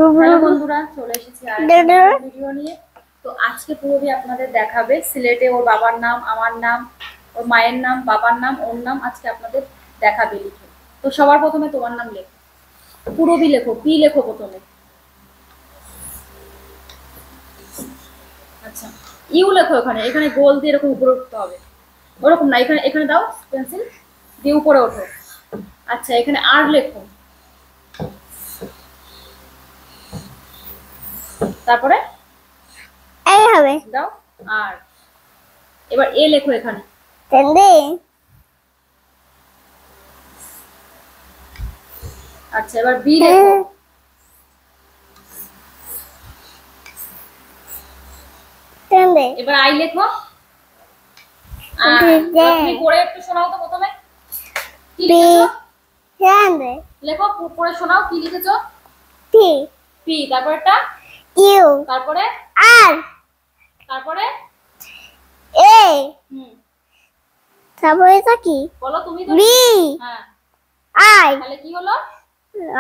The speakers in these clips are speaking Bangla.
হ্যালো বন্ধুরা, চলে এসেছি আরেকটা ভিডিও নিয়ে। তো আজকে পুরোটি আপনাদের দেখাবে সিলেটে ওর বাবার নাম, আমার নাম, ওর মায়ের নাম, বাবার নাম, ওর নাম আজকে আপনাদের দেখাবে লিখে। তো সবার প্রথমে তোমার নাম লেখো, পুরোবি লেখো, পি লেখো প্রথমে। আচ্ছা, ইউ লেখো। এখানে এখানে গোল দিয়ে এরকম উপরে উঠতে হবে, ওরকম না, এখানে এখানে দাও পেন্সিল দিয়ে উপরে ওঠো। আচ্ছা, এখানে আর লেখো, তারপরে এই হবে দাও আর। এবার এ লেখো এখানে। আচ্ছা, এবার বি লেখো। এবার আই লেখো। তুমি পড়ে একটু শোনাও তো প্রথমে কি লিখেছো। লেখো, পড়ে শোনাও কি লিখেছো। পি পি, তারপরটা ইউ, তারপরে আর, তারপরে এ, হুম, তারপরে এটা কি? বলো তুমি তো। বি, হ্যাঁ, আই, তাহলে কি হলো?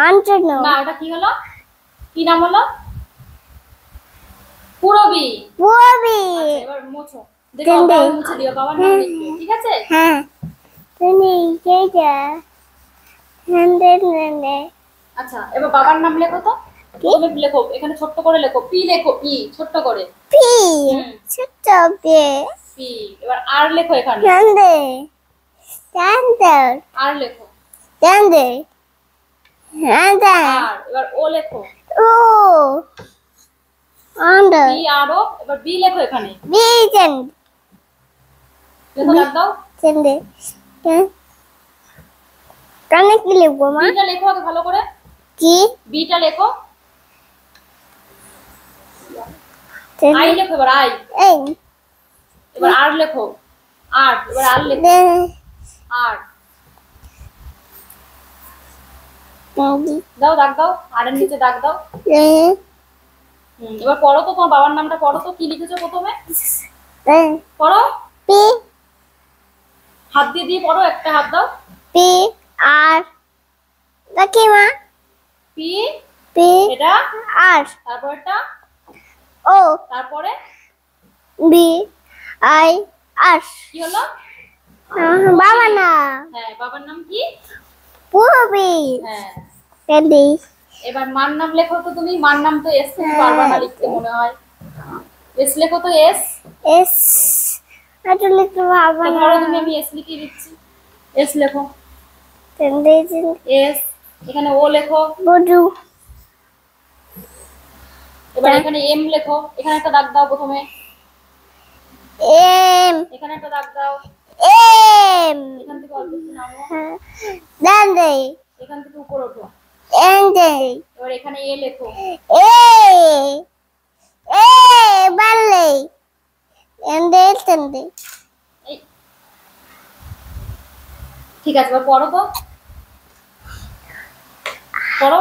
আনসার না, ওটা কি হলো? কি নাম হলো? পুরবি। পুরবি। আচ্ছা, এবার মুছো, দেখো বাবা মুছে দিও, বাবার নাম লিখবে, ঠিক আছে? হ্যাঁ, তুমি যেটা হ্যান্ডেল আচ্ছা, এবার বাবার নাম লেখো তো। তুমি লেখো, এখানে ছোট্ট করে লেখো, পি লেখো, পি ছোট্ট করে। পি, ছোট পি, পি। এবার আর লেখো এখানে। হ্যান্ডেল, হ্যান্ডেল, আর লেখো। হ্যান্ডেল, হ্যান্ডেল, আর এবার ও লেখো। ও, আন্ডার, বি আর ও। এবার বি লেখো এখানে। বিজেন, লেখো, দাগ দাও। চেন্ডে, কানে কি লিখবো মা? বিটা লেখো আগে ভালো করে। কি? বিটা লেখো। আই লেখো এবার, আই। এই, এবার আর লেখো। আর, এবার আর লেখো। আর দাও, দাগ দাও, আর এর নিচে দাগ দাও। এবার পড়ো তো, তোমার বাবার নামটা পড়ো তো, কি লিখেছো প্রথমে পড়ো। পি, হাত দিয়ে দিয়ে পড়ো, একটা হাত দাও। পি, আর, দেখি মা, পি, পি, এটা আর, তারপরটা ও, তারপরে বি, আই, আর। কি হলো? বাবা না, হ্যাঁ, বাবার নাম কি? পুরবি। হ্যাঁ, রেডি। এবার মার নাম লেখো তো তুমি। মার নাম তো এস, তুমি পারবা না লিখতে মনে হয়। এস লেখো তো, এস। এস, এটা লিখতে পারবো না। ধরো তুমি, আমি এস লিখে দিচ্ছি। এস লেখো, এস। এখানে ও লেখো। বধু। এবার এখানে এম লেখো। এখানে একটা দাগ দাও প্রথমে। এম, এখানে একটা দাগ দাও। এম, এখান থেকে অল্প একটু নামো। দান্ডে, এখান থেকে উপর ওঠো। এন্ডে, এবার এখানে এ লেখো। এ, এ, বালে, এন্ডে, তেন্ডে। এই, ঠিক আছে, এবার পড়ো তো, পড়ো।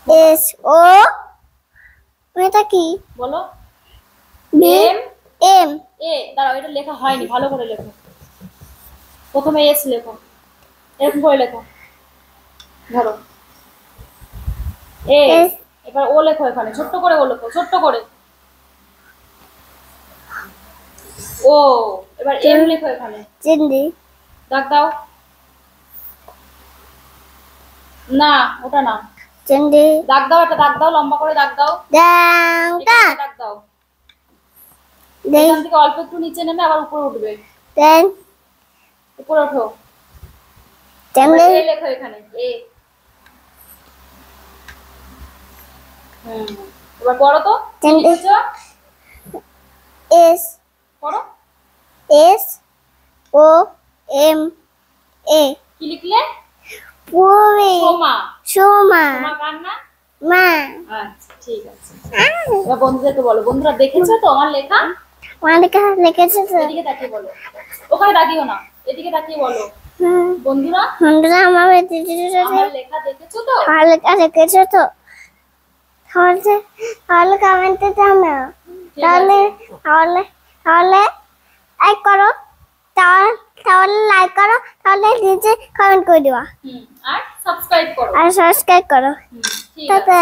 এস, ও, এটা কি? বলো। বি, এম, এম, এ। দাঁড়াও, এটা লেখা হয়নি, ভালো করে লেখো। প্রথমে এস লেখো, এরকম করে লেখো। ধরো এ। এস, এবার ও লেখো এখানে, ছোট্ট করে ও লেখো, ছোট্ট করে। ও। এবার এম লেখো এখানে, চিন্ডি, দাগ দাও। না, ওটা না, চিন্ডি, দাগ দাও, একটা দাগ দাও, লম্বা করে দাগ দাও। দাঙ্গা, এখানে দাগ দাও। এখান থেকে অল্প একটু নিচে নেমে আবার উপরে উঠবে। দেন, উপরে ওঠো। চিন্ডি, এ লেখো এখানে, এ। এবার পড়ো তো, কি চিন্ডি, লিখেছো? এস, পড়ো। এস, ও, এম, এ, কি লিখলে? পুরি, সোমা। সোমা, সোমা কার না? মা। আচ্ছা, ঠিক আছে। এবার বন্ধুদেরকে বলো, বন্ধুরা দেখেছো তো আমার লেখা? মালিকা লিখেছে তো। এদিকে তাকিয়ে বলো, ওখানে তাকিও না, এদিকে তাকিয়ে বলো। বন্ধুরা, বন্ধুরা আমার আমার লেখা দেখেছো তো? লেখা লিখেছে তো। তাহলে তাহলে কমেন্টে জানাও। ঠিক তাহলে আছে। তাহলে তাহলে লাইক করো। তাহলে তাহলে লাইক করো, তাহলে নিচে কমেন্ট করে দিবা আর সাবস্ক্রাইব করো। আর সাবস্ক্রাইব করো। ঠিক আছে। টাটা।